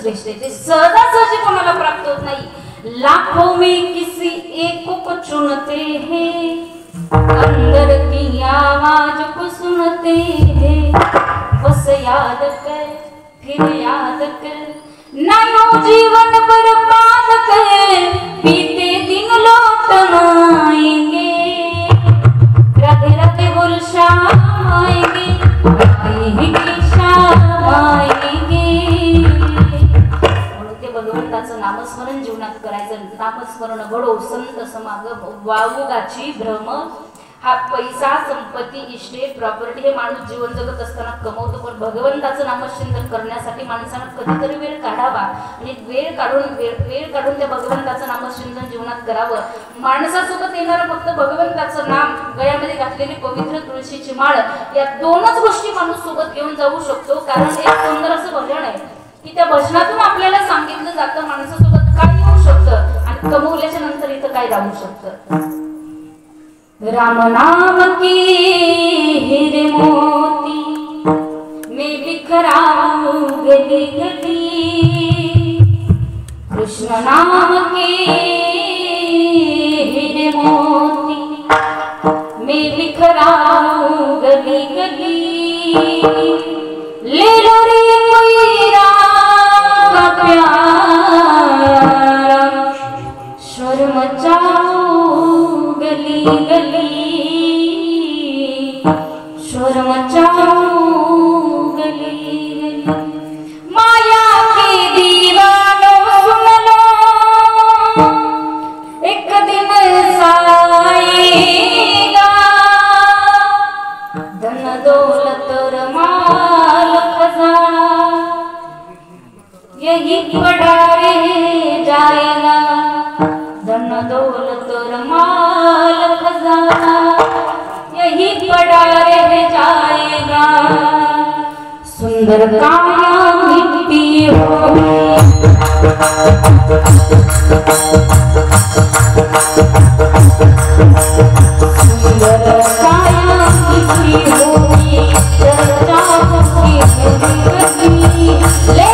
श्रेष्ठ आहे, ते सहजासहजी कोणाला प्राप्त होत नाही। लाखों में किसी एक को चुनते हैं, अंदर की आवाज को सुनते हैं, बस याद कर फिर याद कर, ना यूं जीवन बर्बाद कर, बीते दिन लौट आएंगे, राधे राधे बोल शाम आएंगे, आएंगे शाम आएंगे। म्हणून ते भगवंताचं नामस्मरण जीवनात करायचं। नामस्मरण घडो संत समागम वावगाची भ्रम। हा पैसा संपत्ती इष्टे प्रॉपर्टी हे माणूस जीवन जगत असताना कमवतो, पण भगवंताचं नामचिंतन करण्यासाठी माणसानं कधीतरी वेळ काढावा आणि वेळ काढून त्या भगवंताचं नामचिंतन जीवनात करावं। माणसासोबत येणारं फक्त भगवंताचं नाम, गळ्यामध्ये घातलेली पवित्र तुळशीची माळ, या दोनच गोष्टी माणूस सोबत घेऊन जाऊ शकतो। कारण एक सुंदर असं भजन आहे की त्या भजनातून आपल्याला सांगितलं जातं माणसासोबत काय येऊ शकतं आणि कमवल्याच्या नंतर इथं काय राहू शकतं। राम नाम की हीरे मोती मैं बिखराऊं गली गली, कृष्ण नाम के हीरे मोती मैं बिखराऊं गली गली, ले लो रे कोई राग प्यारा, शोर मचाओ गली गली, शोर मचाओ गली गली। माया के दीवानों सुन लो, एक दिन आएगा, धन दौलत और माल खजाना यही पड़ा रह जाएगा, धन दौलत और माल खजाना यही पड़ा रह जाएगा, सुंदर काया मिट्टी होगी, सुंदर काया मिट्टी होगी, चर्चा की होगी, ले